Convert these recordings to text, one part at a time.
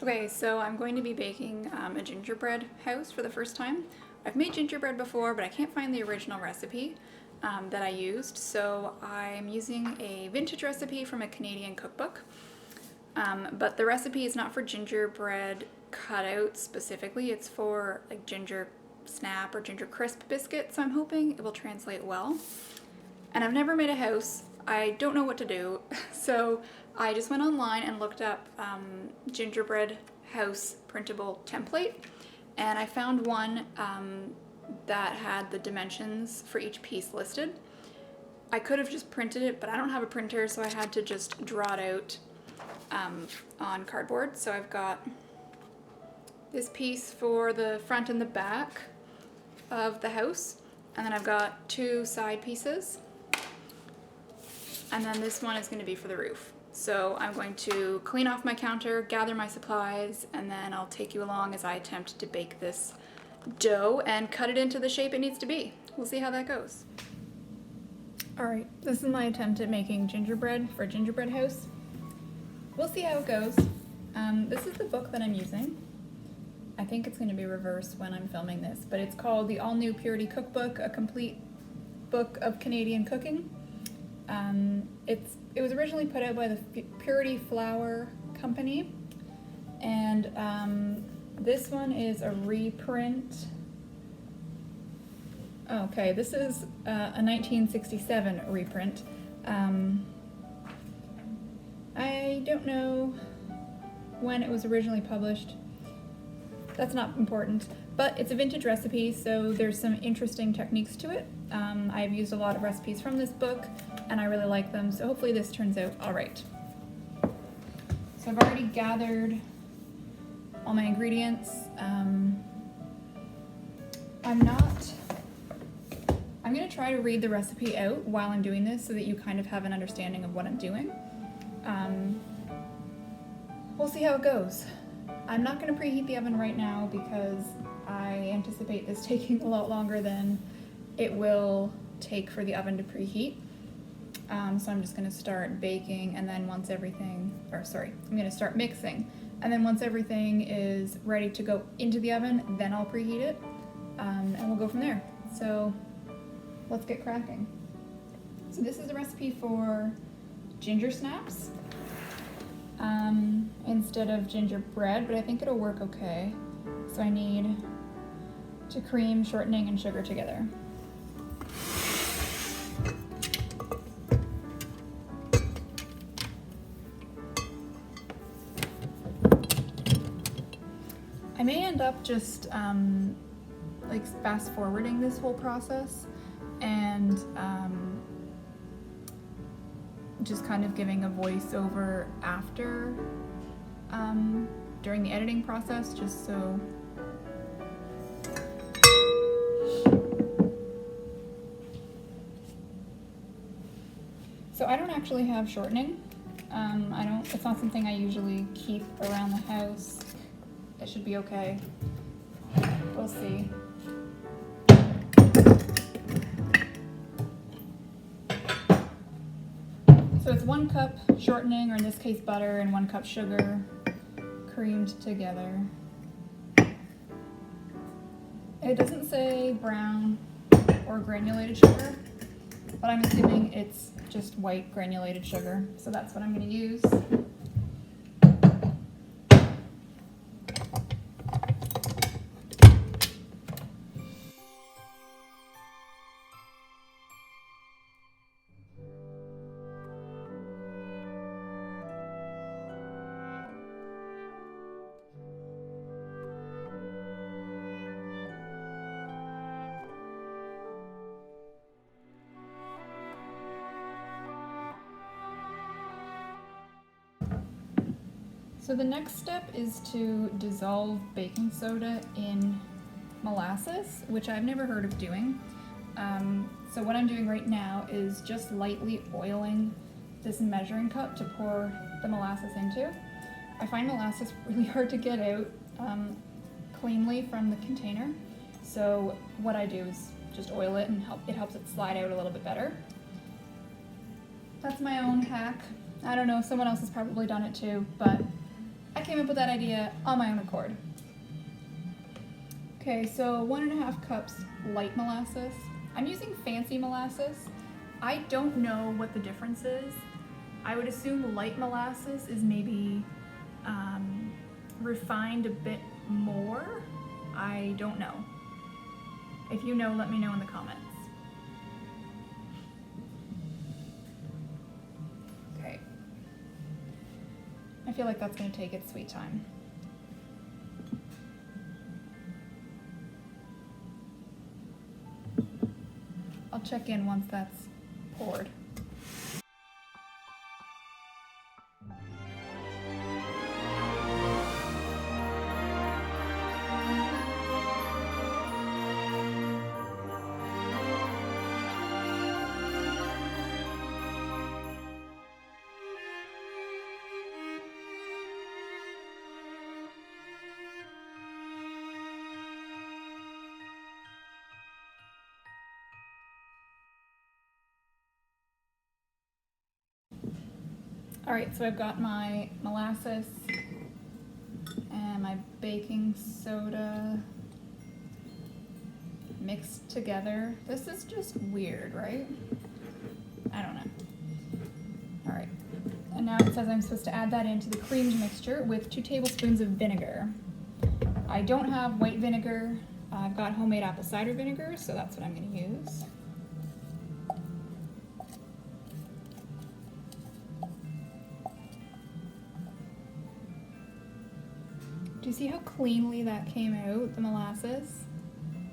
Okay, so I'm going to be baking a gingerbread house for the first time. I've made gingerbread before, but I can't find the original recipe that I used, so I'm using a vintage recipe from a Canadian cookbook. But the recipe is not for gingerbread cutouts specifically, it's for like ginger snap or ginger crisp biscuits, so I'm hoping it will translate well. And I've never made a house. I don't know what to do, so I just went online and looked up gingerbread house printable template, and I found one that had the dimensions for each piece listed. I could have just printed it, but I don't have a printer, so I had to just draw it out on cardboard. So I've got this piece for the front and the back of the house, and then I've got two side pieces. And then this one is going to be for the roof. So I'm going to clean off my counter, gather my supplies, and then I'll take you along as I attempt to bake this dough and cut it into the shape it needs to be. We'll see how that goes. Alright, this is my attempt at making gingerbread for a gingerbread house. We'll see how it goes. This is the book that I'm using. I think it's going to be reversed when I'm filming this, but it's called The All New Purity Cookbook, a complete book of Canadian cooking. It was originally put out by the Purity Flour Company, and this one is a reprint. Okay, this is a 1967 reprint. I don't know when it was originally published. That's not important, but it's a vintage recipe, so there's some interesting techniques to it. I've used a lot of recipes from this book, and I really like them, so hopefully this turns out all right. So I've already gathered all my ingredients. I'm gonna try to read the recipe out while I'm doing this so that you kind of have an understanding of what I'm doing. We'll see how it goes. I'm not gonna preheat the oven right now because I anticipate this taking a lot longer than it will take for the oven to preheat. So I'm just gonna start baking, and then once everything, I'm gonna start mixing. And then once everything is ready to go into the oven, then I'll preheat it, and we'll go from there. So let's get cracking. So this is a recipe for ginger snaps instead of gingerbread, but I think it'll work okay. So I need to cream, shortening, and sugar together. I may end up just like fast forwarding this whole process and just kind of giving a voiceover after during the editing process, just so I don't actually have shortening. It's not something I usually keep around the house. It should be okay. We'll see. So it's 1 cup shortening, or in this case butter, and 1 cup sugar creamed together. It doesn't say brown or granulated sugar, but I'm assuming it's just white granulated sugar, so that's what I'm going to use. So the next step is to dissolve baking soda in molasses, which I've never heard of doing. So what I'm doing right now is just lightly oiling this measuring cup to pour the molasses into. I find molasses really hard to get out cleanly from the container. So what I do is just oil it, and it helps it slide out a little bit better. That's my own hack. I don't know, someone else has probably done it too, but I came up with that idea on my own accord. Okay, so 1.5 cups light molasses. I'm using fancy molasses. I don't know what the difference is. I would assume light molasses is maybe refined a bit more. I don't know. If you know, let me know in the comments. Okay. I feel like that's going to take its sweet time. I'll check in once that's poured. All right, so I've got my molasses and my baking soda mixed together. This is just weird, right? I don't know. All right, and now it says I'm supposed to add that into the creamed mixture with 2 tablespoons of vinegar. I don't have white vinegar. I've got homemade apple cider vinegar, so that's what I'm gonna use. Do you see how cleanly that came out, the molasses?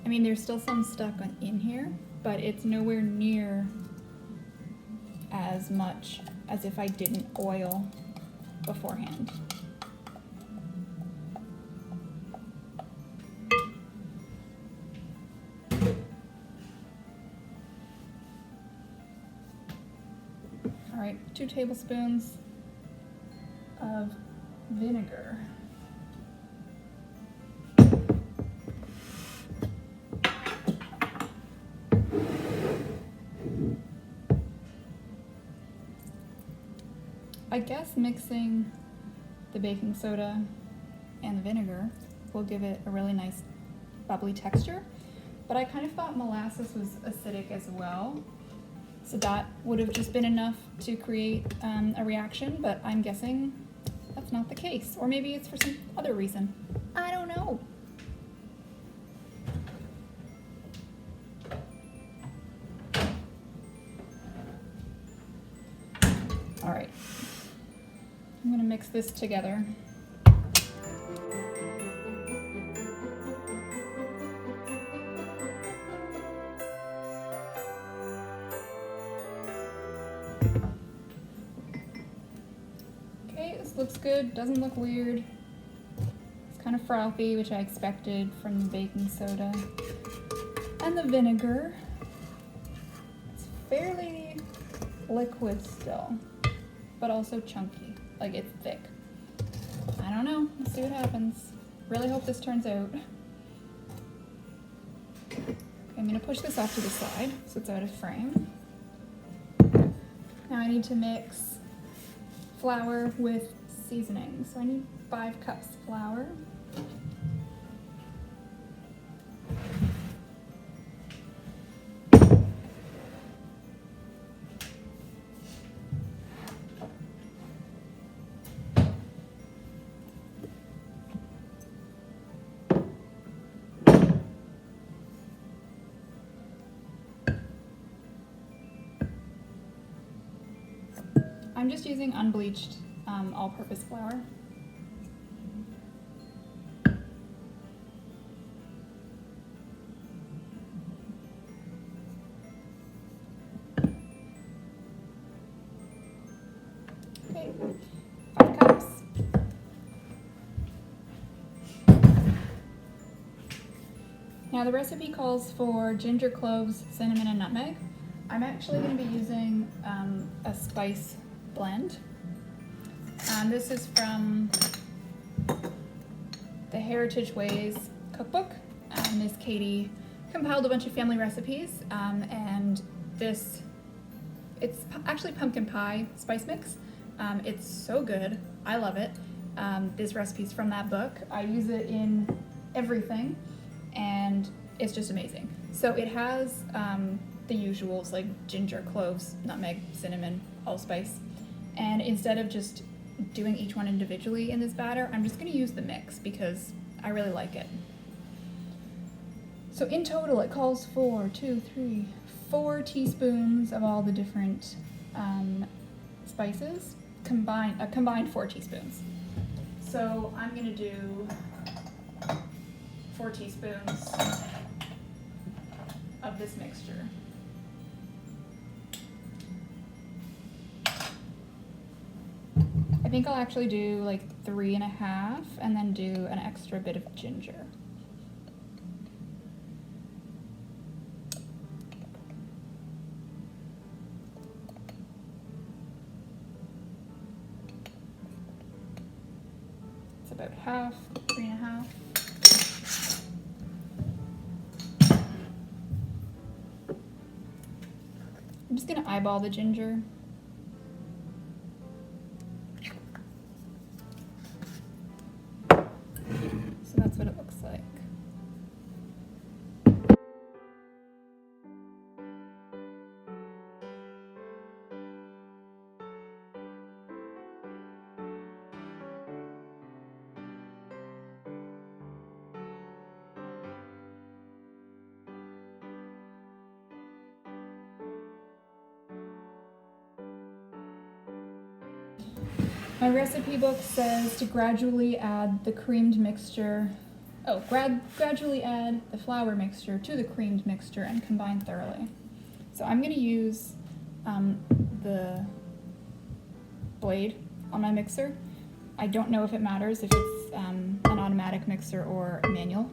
I mean, there's still some stuck in here, but it's nowhere near as much as if I didn't oil beforehand. All right, 2 tablespoons of vinegar. I guess mixing the baking soda and the vinegar will give it a really nice bubbly texture, but I kind of thought molasses was acidic as well, so that would have just been enough to create a reaction, but I'm guessing that's not the case, or maybe it's for some other reason. I don't know. All right. I'm gonna mix this together. Okay, this looks good, doesn't look weird. It's kind of frothy, which I expected from the baking soda. And the vinegar. It's fairly liquid still, but also chunky. Like, it's thick. I don't know. Let's see what happens. Really hope this turns out. Okay, I'm gonna push this off to the side so it's out of frame. Now I need to mix flour with seasoning. So I need 5 cups flour. I'm just using unbleached all-purpose flour. Okay, 5 cups. Now the recipe calls for ginger, cloves, cinnamon, and nutmeg. I'm actually going to be using a spice blend. This is from the Heritage Ways cookbook. Miss Katie compiled a bunch of family recipes, and it's actually pumpkin pie spice mix. It's so good. I love it. This recipe's from that book. I use it in everything, and it's just amazing. So it has the usuals like ginger, cloves, nutmeg, cinnamon, allspice. And instead of just doing each one individually in this batter, I'm just going to use the mix because I really like it. So in total, it calls for 4 teaspoons of all the different spices, combined 4 teaspoons. So I'm going to do 4 teaspoons of this mixture. I think I'll actually do like 3.5 and then do an extra bit of ginger. It's about half, 3.5. I'm just gonna eyeball the ginger. So that's what it looks like. My recipe book says to gradually add the creamed mixture, gradually add the flour mixture to the creamed mixture and combine thoroughly. So I'm going to use the blade on my mixer. I don't know if it matters if it's an automatic mixer or a manual.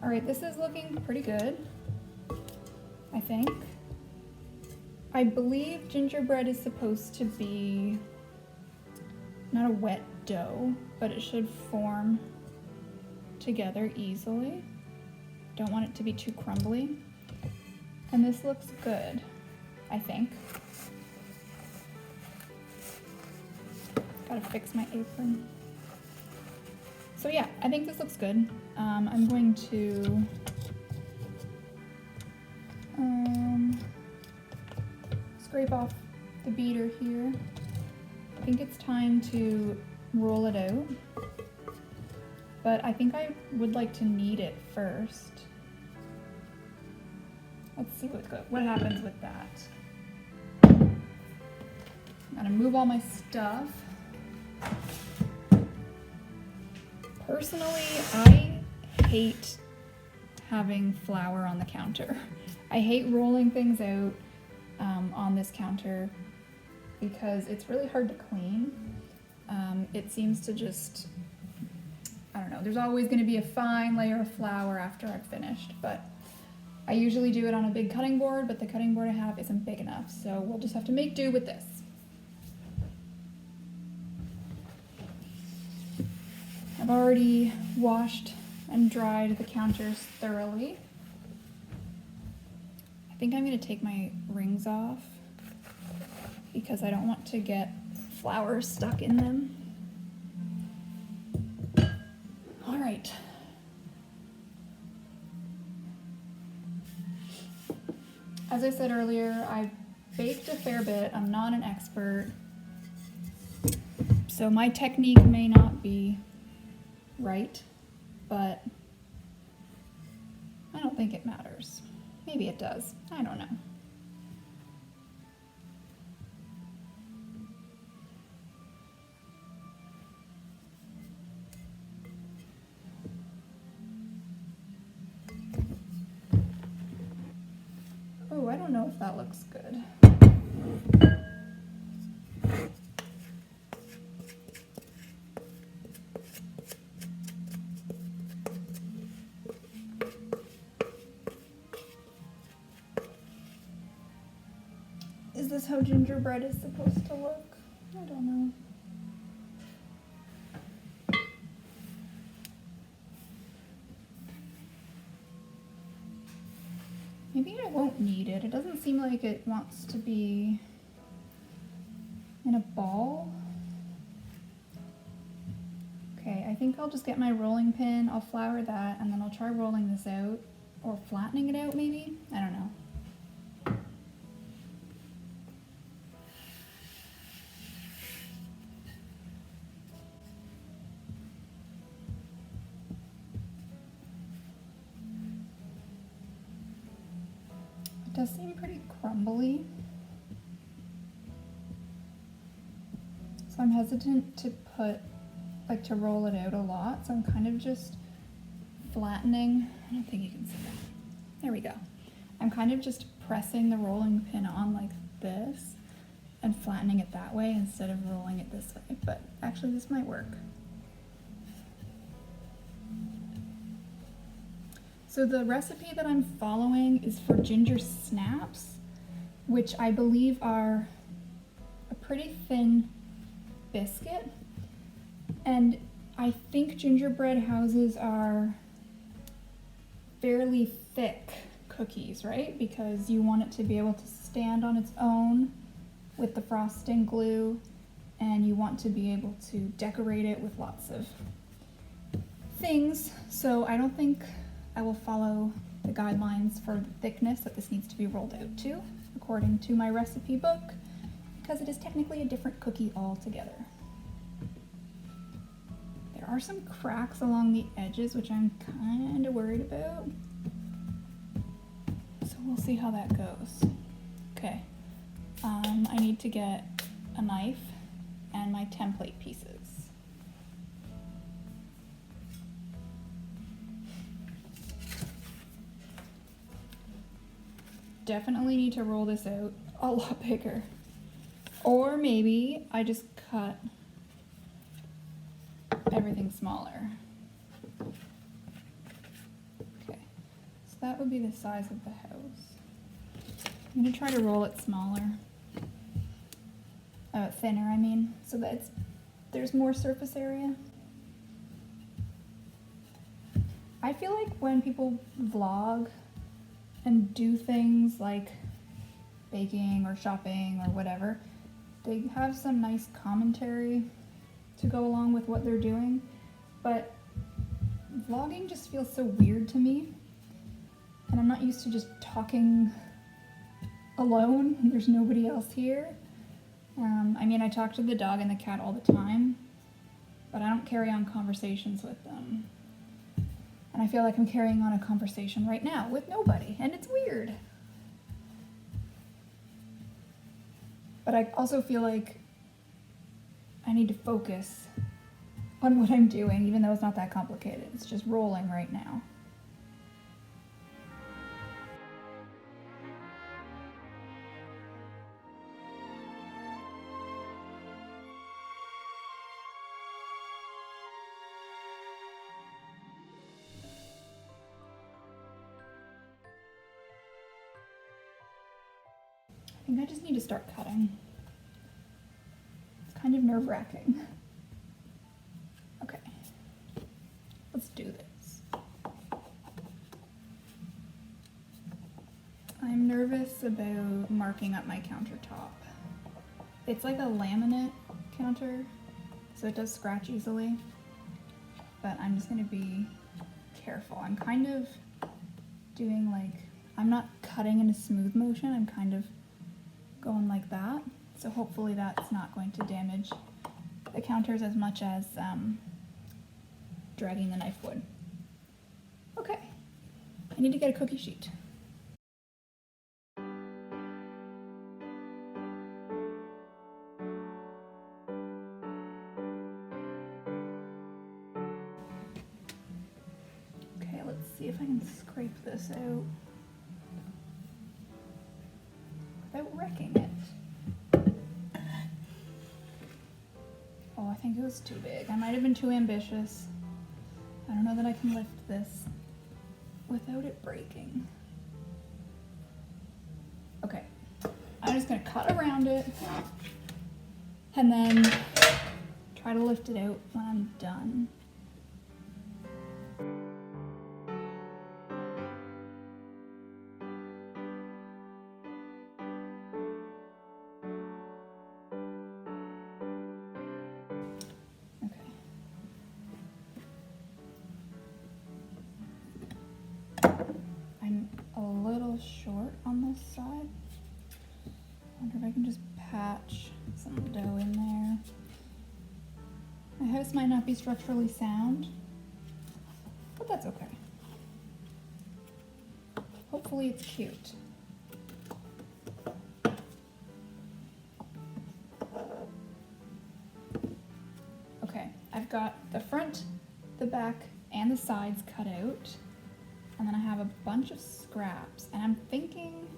All right, this is looking pretty good, I think. I believe gingerbread is supposed to be not a wet dough, but it should form together easily. Don't want it to be too crumbly. And this looks good, I think. Gotta fix my apron. So yeah, I think this looks good. I'm going to scrape off the beater here. I think it's time to roll it out, but I think I would like to knead it first. Let's see what happens with that. I'm gonna move all my stuff. Personally, I hate having flour on the counter. I hate rolling things out on this counter because it's really hard to clean. It seems to just, I don't know, there's always going to be a fine layer of flour after I've finished, but I usually do it on a big cutting board, but the cutting board I have isn't big enough, so we'll just have to make do with this. I've already washed and dried the counters thoroughly. I think I'm going to take my rings off because I don't want to get flour stuck in them. All right. As I said earlier, I've baked a fair bit. I'm not an expert, so my technique may not be right, but I don't think it matters. Maybe it does. I don't know. Oh, I don't know if that looks good. this how gingerbread is supposed to look? I don't know. Maybe I won't need it. It doesn't seem like it wants to be in a ball. Okay, I think I'll just get my rolling pin, I'll flour that, and then I'll try rolling this out, or flattening it out maybe? I don't know. It does seem pretty crumbly. So I'm hesitant to to roll it out a lot. So I'm kind of just flattening. I don't think you can see that. There we go. I'm kind of just pressing the rolling pin on like this and flattening it that way instead of rolling it this way. But actually this might work. So the recipe that I'm following is for ginger snaps, which I believe are a pretty thin biscuit. And I think gingerbread houses are fairly thick cookies, right? Because you want it to be able to stand on its own with the frosting glue, and you want to be able to decorate it with lots of things. So I don't think I will follow the guidelines for the thickness that this needs to be rolled out to, according to my recipe book, because it is technically a different cookie altogether. There are some cracks along the edges, which I'm kind of worried about. So we'll see how that goes. Okay, I need to get a knife and my template pieces. Definitely need to roll this out a lot bigger. Or maybe I just cut everything smaller. Okay, so that would be the size of the house. I'm gonna try to roll it smaller. Thinner, I mean, so that there's more surface area. I feel like when people vlog and do things like baking or shopping or whatever, they have some nice commentary to go along with what they're doing, but vlogging just feels so weird to me, and I'm not used to just talking alone. There's nobody else here. I mean, I talk to the dog and the cat all the time, but I don't carry on conversations with them. And I feel like I'm carrying on a conversation right now with nobody, and it's weird. But I also feel like I need to focus on what I'm doing, even though it's not that complicated. It's just rolling right now. I think I just need to start cutting. It's kind of nerve-wracking. Okay, let's do this. I'm nervous about marking up my countertop. It's like a laminate counter, so it does scratch easily, but I'm just gonna be careful. I'm kind of doing like, I'm not cutting in a smooth motion, I'm kind of going like that, so hopefully that's not going to damage the counters as much as dragging the knife would. Okay, I need to get a cookie sheet. Okay, let's see if I can scrape this out without wrecking it. Oh, I think it was too big. I might have been too ambitious. I don't know that I can lift this without it breaking. Okay, I I'm just gonna cut around it and then try to lift it out when I'm done. I'm a little short on this side. Wonder if I can just patch some dough in there. My house might not be structurally sound, but that's okay. Hopefully it's cute. Okay, I've got the front, the back, and the sides cut out. And then I have a bunch of scraps, and I'm thinking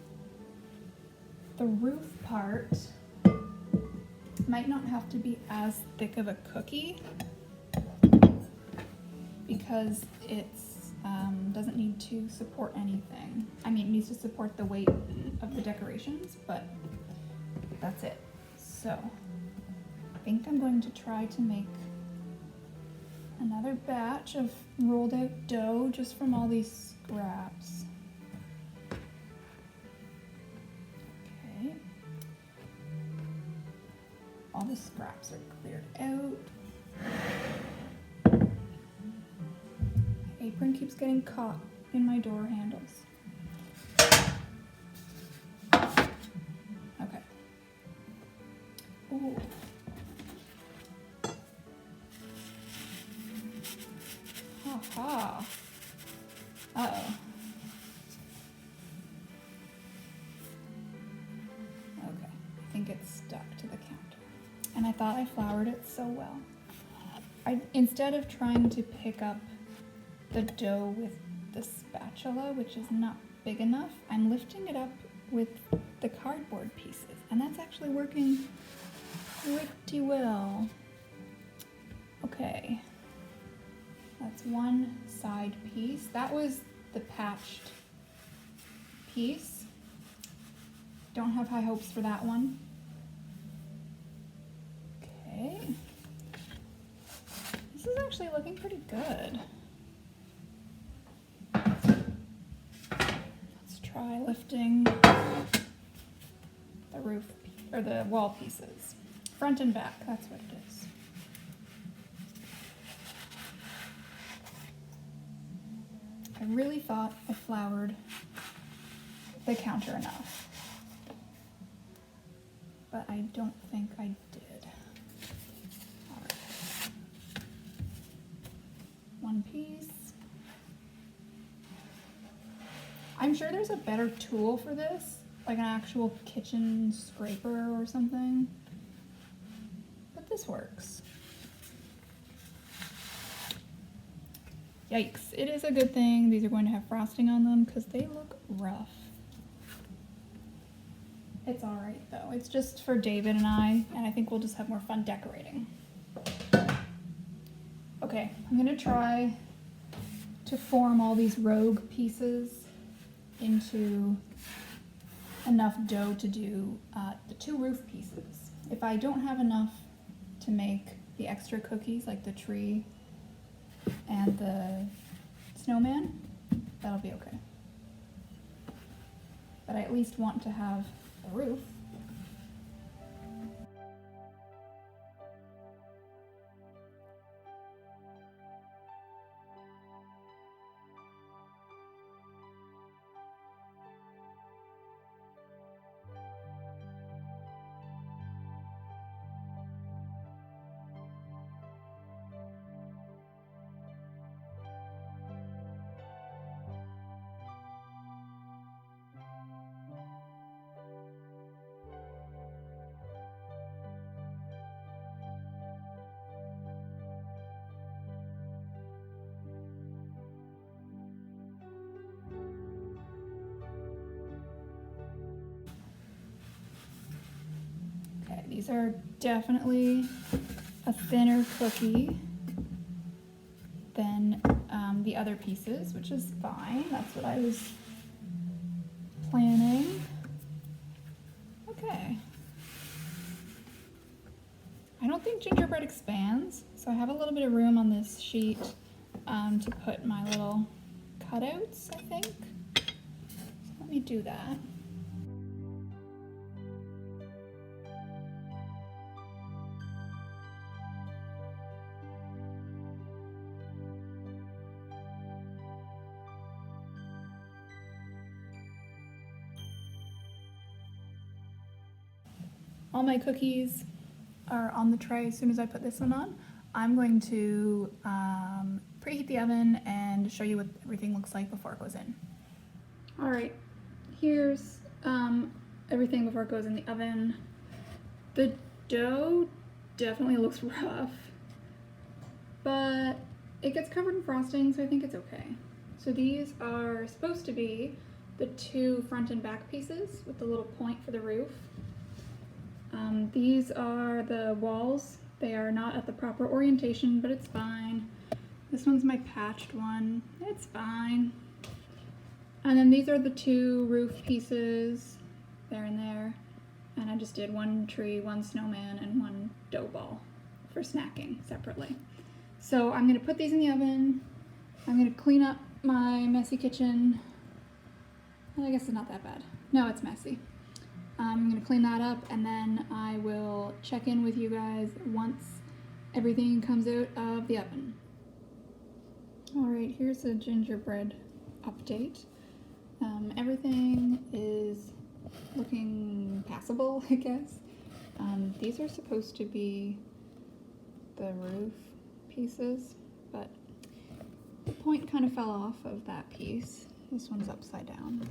the roof part might not have to be as thick of a cookie because it's doesn't need to support anything. I mean, it needs to support the weight of the decorations, but that's it. So I think I'm going to try to make another batch of rolled out dough just from all these scraps. Okay. All the scraps are cleared out. My apron keeps getting caught in my door handles. Okay. Ooh. Ha. Uh-oh. Okay, I think it's stuck to the counter. And I thought I floured it so well. Instead of trying to pick up the dough with the spatula, which is not big enough, I'm lifting it up with the cardboard pieces. And that's actually working pretty well. Okay. That's one side piece. That was the patched piece. Don't have high hopes for that one. Okay. This is actually looking pretty good. Let's try lifting the roof or the wall pieces. Front and back, that's what it is. I really thought I floured the counter enough, but I don't think I did. All right. One piece. I'm sure there's a better tool for this, like an actual kitchen scraper or something, but this works. Yikes, it is a good thing these are going to have frosting on them because they look rough. It's all right though. It's just for David and I think we'll just have more fun decorating. Okay, I'm gonna try to form all these rogue pieces into enough dough to do the two roof pieces. If I don't have enough to make the extra cookies, like the tree and the snowman, that'll be okay. But I at least want to have the roof. These are definitely a thinner cookie than the other pieces, which is fine. That's what I was planning. Okay, Okay. I don't think gingerbread expands, so I have a little bit of room on this sheet to put my little cutouts, I think. So let me do that. All my cookies are on the tray as soon as I put this one on. I'm going to preheat the oven and show you what everything looks like before it goes in. All right, here's everything before it goes in the oven. The dough definitely looks rough, but it gets covered in frosting, so I think it's okay. So these are supposed to be the two front and back pieces with the little point for the roof. These are the walls. They are not at the proper orientation, but it's fine. This one's my patched one. It's fine. And then these are the two roof pieces, there and there. And I just did one tree, one snowman, and one dough ball for snacking separately. So I'm gonna put these in the oven. I'm gonna clean up my messy kitchen. Well, I guess it's not that bad. No, it's messy. I'm gonna clean that up, and then I will check in with you guys once everything comes out of the oven. All right, here's a gingerbread update. Everything is looking passable, I guess. These are supposed to be the roof pieces, but the point kind of fell off of that piece. This one's upside down.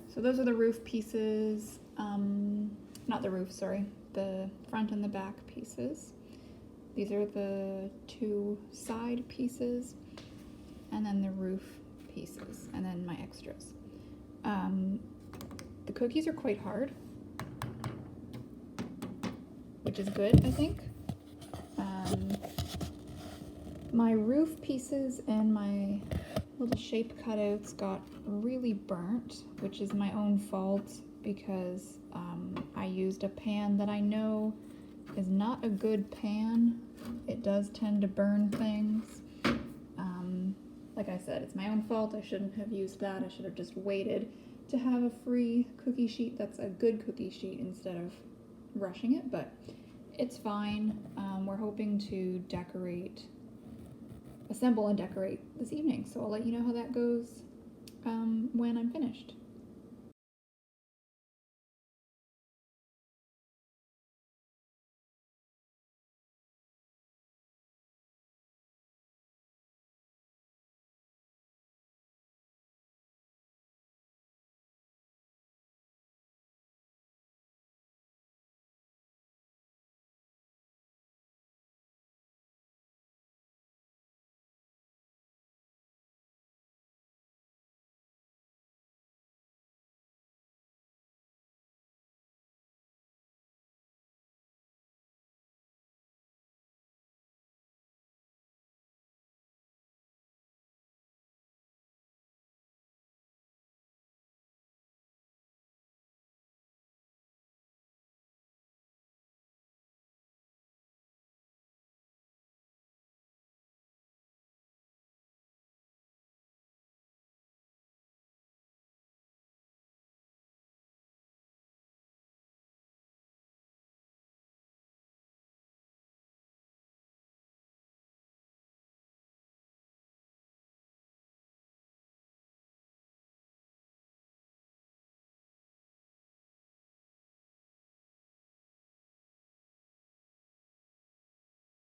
So those are the roof pieces, not the roof, sorry, the front and the back pieces. These are the two side pieces, and then the roof pieces, and then my extras. The cookies are quite hard, which is good, I think. My roof pieces and my little shape cutouts got really burnt, which is my own fault because I used a pan that I know is not a good pan. It does tend to burn things. Like I said, it's my own fault. I shouldn't have used that. I should have just waited to have a free cookie sheet that's a good cookie sheet instead of rushing it, but it's fine. We're hoping to assemble and decorate this evening, so I'll let you know how that goes when I'm finished.